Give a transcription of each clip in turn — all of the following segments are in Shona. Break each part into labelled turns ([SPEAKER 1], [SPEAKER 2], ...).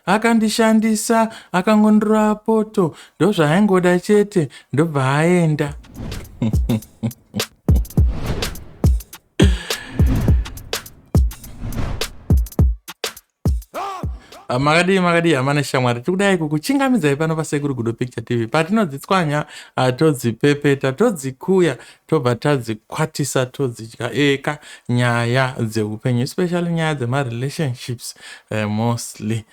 [SPEAKER 1] Akandishandisa, akangondorova poto, ndozvaingoda chete, ndobva aenda. Makadi hamana shamwari, tikudai kukuchingamidzai pano pasekuru Good Picture TV. Patinodzitswanya, todzipepeta, todzikuya, tobva tadzikwatisa, todzidya eka nyaya dzeupenyu, especially nyaya dzema-relationships mostly.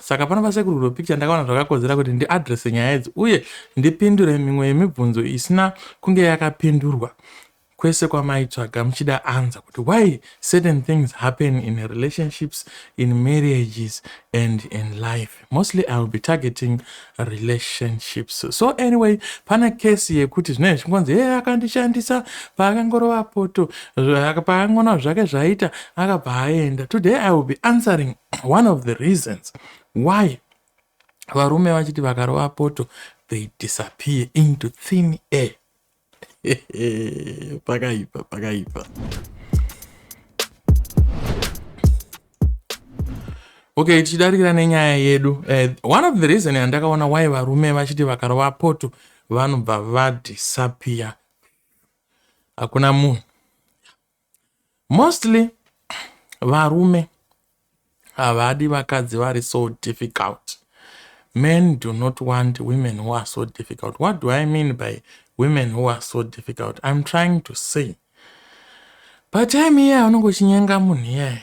[SPEAKER 1] Saka pano pasekuru Good Picture ndakaona zvakakodzera kuti ndiadrese nyaya idzi uye ndipindure mimwe yemibvunzo isina kunge yakapindurwa kwese kwamaitsvaga muchida anza kuti why certain things happen in relationships, in marriages, and in life. Mostly I will be targeting relationships. So anyway, pana case yekuti zvinenge zvingonzi akandishandisa paakangorova poto, paakangona zvake zvaita akabva aenda. Today I will be answering one of the reasons why varume vachiti vakarova poto they disappear into thin air. Pakaipa. Okay, tichidarikira nenyaya yedu. One of the reason yandakaona why varume vachiti vakarova poto vanobva vadisappear. Hakuna munhu. Mostly varume havadi vakadzi vari so difficult. Men do not want women who are so difficult. What do I mean by women who are so difficult? I'm trying to say, patime iya unongochinyenga munhu iya,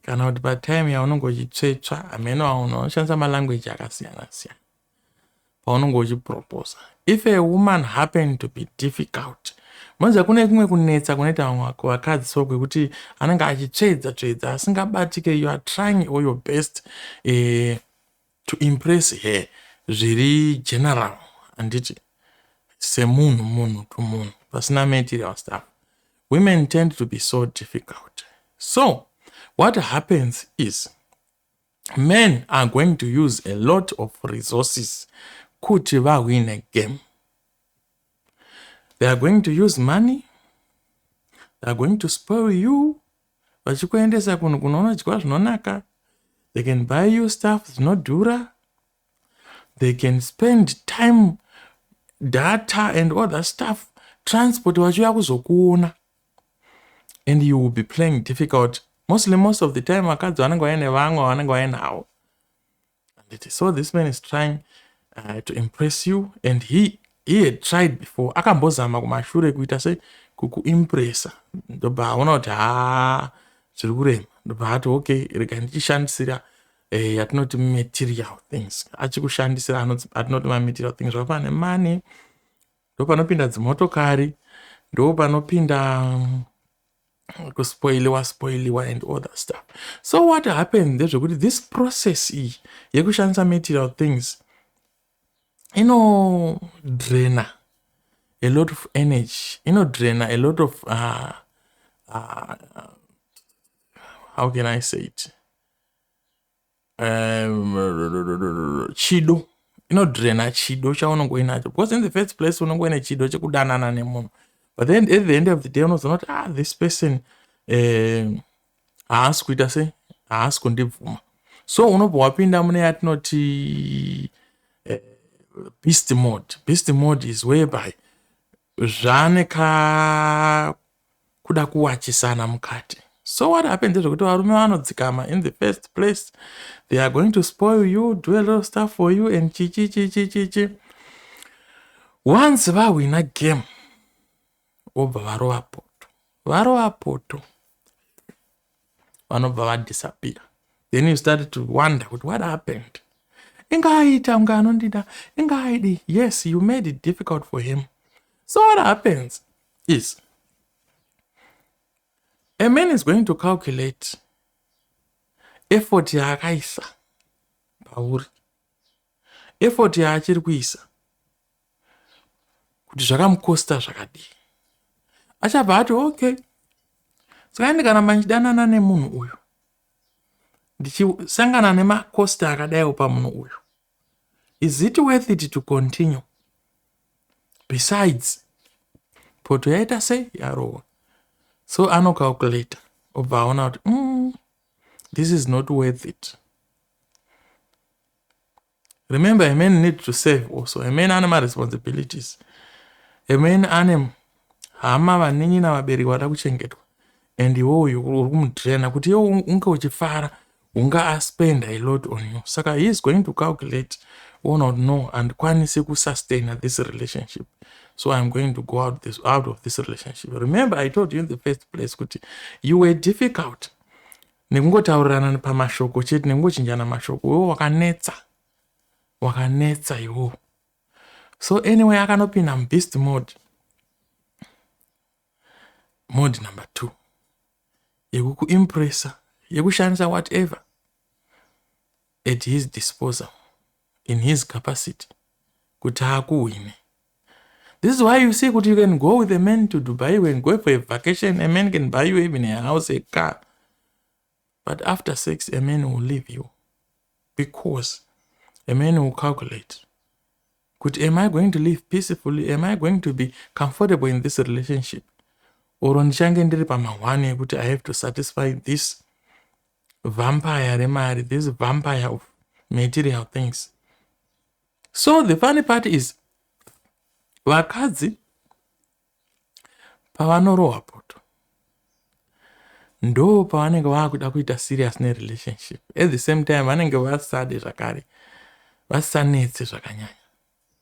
[SPEAKER 1] kana kuti patime ya unongochitsvetsva, ameno unoshandisa malanguage akasiyana siyana paunongochipropose. If a woman happen to be difficult, mwanza kune kumwe kunetsa kunoita vakadzi so kwekuti anenge achitsvedza asingabatike. You are trying all your best to impress her zviri general, anditi semunhu to munhu pasina material stuff. Women tend to be so difficult. So what happens is men are going to use a lot of resources kuti win a game. They are going to use money. They are going to spoil you. Vachikuendesa kunodyiwa zvinonaka. They can buy you stuff zvinodhura. They can spend time, data and other stuff, transport vachiuya kuzokuona, and you will be playing difficult. Most of the time vakadzi vanenge vaine vamwe vanenge vainawo. So this man is trying to impress you, and he had tried before. Akambozama kumashure kuita se kukuimpressa. Ndobva aona kuti zviri kurema. Ndobva ati okay, rega ndichishandisira yatinoti material things. Achikushandisira atinoti material things. Zvapane money, ndo panopinda dzimotokari, ndo panopinda kuspoiliwa and all that stuff. So what happened ndezvekuti this process yekushandisa material things drain a lot of energy, drain a lot of how can I say it? Chido. Drain chido chaunongoinacho. Because in the first place unongoina chido chekudanana nemunhu. But then at the end of the day unozoona this person haasi kuita se haasi kundibvuma. So unobva wapinda mune yatinoti beast mode. Beast mode is whereby zvaneka kuda kuwachisana mukati. So what happens is kuti varume vanodzikama in the first place. They are going to spoil you, do a lot of stuff for you, and chi. Once win a game, obva varova poto, vanobva vadisappear. Then you started to wonder what happened. Ingaita unga anondida, ingaidi. Yes, you made it difficult for him. So what happens is a man is going to calculate effort yaakaisa pauri, effort yaachiri kuisa kuti zvakamukosta zvakadii. Achabva ati okay, saka kana mandidanana nemunhu uyu, ndichisangana nemakosta akadaiwo pamunhu uyu, is it worth it to continue? Besides, poto yaita sei yarova. So calculator obva aona kuti this is not worth it. Remember, a man needs to save also. A man ane responsibilities. A man ane hama vaningi navabereki vada kuchengetwa. And iwoyo uri kumutraina kuti iwo unge uchifara unga aspend a lot on you. Saka he is going to calculate or not know and kwanise kusustain this relationship. So I'm going to go out of this relationship. Remember, I told you in the first place kuti you were difficult. Nekungotaurirana pamashoko chete nekungochinjana mashoko iwo wakanetsa iwo. So anyway, akanopinda beast mode number 2 yekukuimpressa, yekushandisa whatever at his disposal in his capacity kuti akuwine. This is why you see that you can go with a man to Dubai, you can go for a vacation, a man can buy you even a house, a car. But after sex, a man will leave you. Because a man will calculate. Am I going to live peacefully? Am I going to be comfortable in this relationship? Or on Shangendri I have to satisfy this vampire, this vampire of material things. So the funny part is, vakadzi pavanorohwa poto ndo pavanenge vakuda kuita serious nerelationship. At the same time vanenge vasade zvakare, vasanetse zvakanyanya,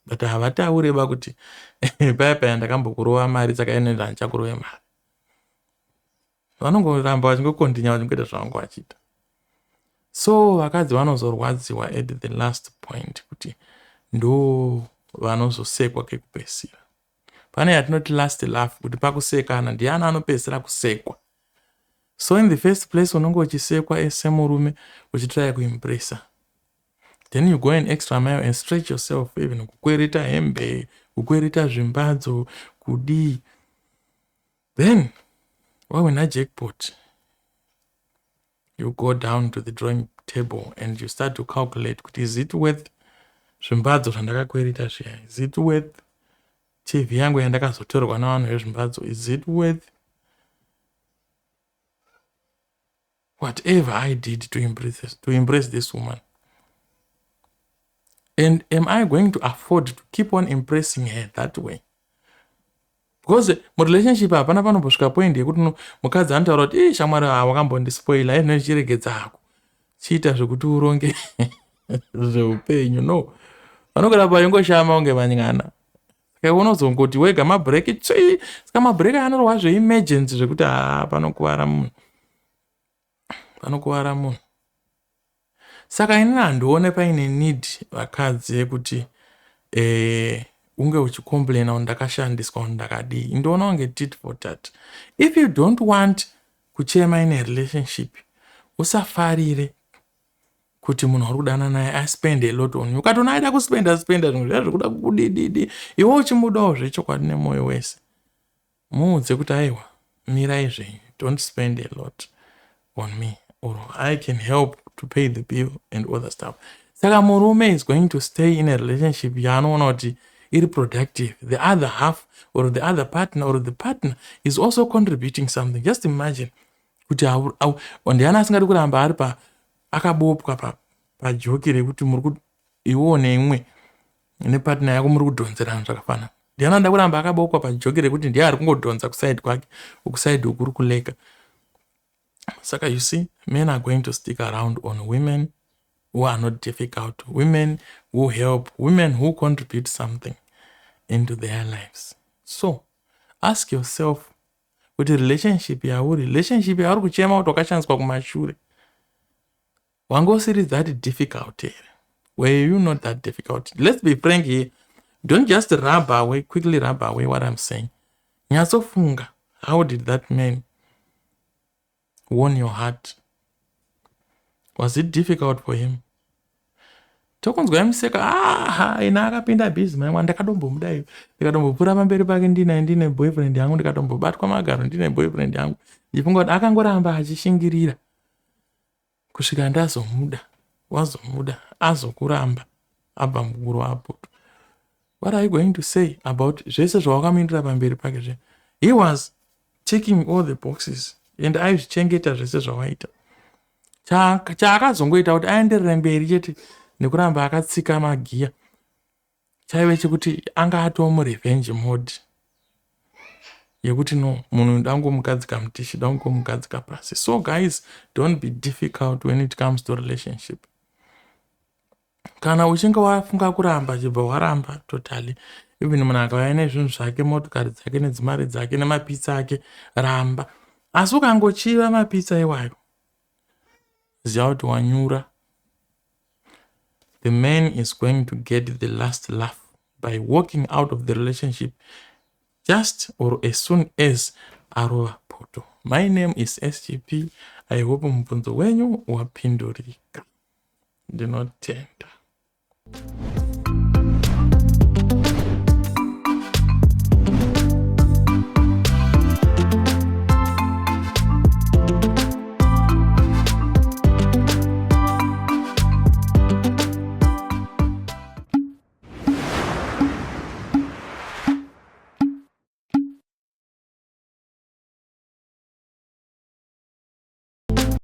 [SPEAKER 1] but havataure kuti paya ndakambokurova mari saka inoenda ndichakurove mari. Vanongoramba vachingokontinya vachingoita zvavangu vachiita. So vakadzi vanozorwadziwa at the last point kuti ndo vanozosekwa kekupedzisira. Pane yatinoti last laugh kuti pakusekana ndiani anopedzisira kusekwa. So in the first place unonge uchisekwa semurume uchitry kuimpressa. Then you go an extra mile and stretch yourself, even kukwereta hembe, kukwereta zvimbadzo, kudi. Then when a jackpot, you go down to the drawing table and you start to calculate, is it worth zvimbadzo zvandakakwereta zviya? Is it worth TV yangu yandakazotorwa navanhu vezvimbadzo? Is it worth whatever I did to impress this woman? And am I going to afford to keep on impressing her that way? Because mu relationship hapana panombosvika point yekuti mukadzi anotaura kuti shamwari wakambondispoila, inochiregedza hako chiita zvekuti uronge zveupenyu. No, vanogara paingoshama unge vanyana. Saka unozongoti wega mabhireki tsvi, saka mabhireki anorwa zveemergency zvekuti panokuwara munhu. Saka inini handione paine need vakadzi yekuti unge uchicomplaina ndakashandiswa ndakadii. Ndoona unge tit for tat. If you don't want kuchema in a relationship, usafarire kuti munhu ari kudana naye aspend a lot on you. Ukatona aida kuspenda zvimwe zvekuda kudididi, iwe uchimudawo zvechokwadi nemoyo wese, muudze kuti aiwa mirai zvenyu, don't spend a lot on me, or I can help to pay the bill and other stuff. Saka murume is going to stay in a relationship yaanoona kuti iri productive. The other half or the other partner or the partner is also contributing something. Just imagine kuti ndiani asingadi kuramba ari akabopwa pajoki rekuti iwo neimwe nepartner yako muri kudhonzerana zvakafanana. Ndiani anoda kuramba akabopwa pajoki rekuti ndiye ari kungodhonza kusaidi kwake, ukusaidi ukuri kuleka. Saka you see, men are going to stick around on women who are not difficult, women who help, women who contribute something into their lives. So ask yourself, kuti relationship yauri kuchema kuti wakashandiswa kumashure, wanga usiri that difficult here? Were you not that difficult? Let's be frank here. Don't just quickly rub away what I'm saying. Nyatsofunga, how did that man won your heart? Was it difficult for him? Tokunzwa museka, ina akapinda busy mwana ndakadombomuda, ndikadombopura pamberi pake ndine boyfriend yangu, ndikadombobatwa magaro ndine boyfriend yangu. Ndifunga kuti akangoramba achishingirira kusvika ndazomuda, wazomuda, azokuramba abva mukuru apo. What are you going to say about zvese zvawakamirira pamberi pake zve? He was checking all the boxes and aizvichengeta zvese zvawaita. Chaakazongoita kuti aenderere mberi chete nekuramba akatsika magiya chaive chekuti anga atova murevenge mode yekuti no munhu ndangomugadzika mutishi ndangomugadzika pasi. So guys, don't be difficult when it comes to relationship. Kana uchinge wafunga kuramba chibva waramba totally, even munhu akauya nezvinhu zvake, motokari dzake nedzimari dzake nemapitsa ake, ramba. Asi ukangochiva mapitsa iwayo, ziva kuti wanyura. The man is going to get the last laugh by walking out of the relationship just or as soon as arova poto. My name is SGP. I hope mubvunzo wenyu wapindurika. Ndinotenda.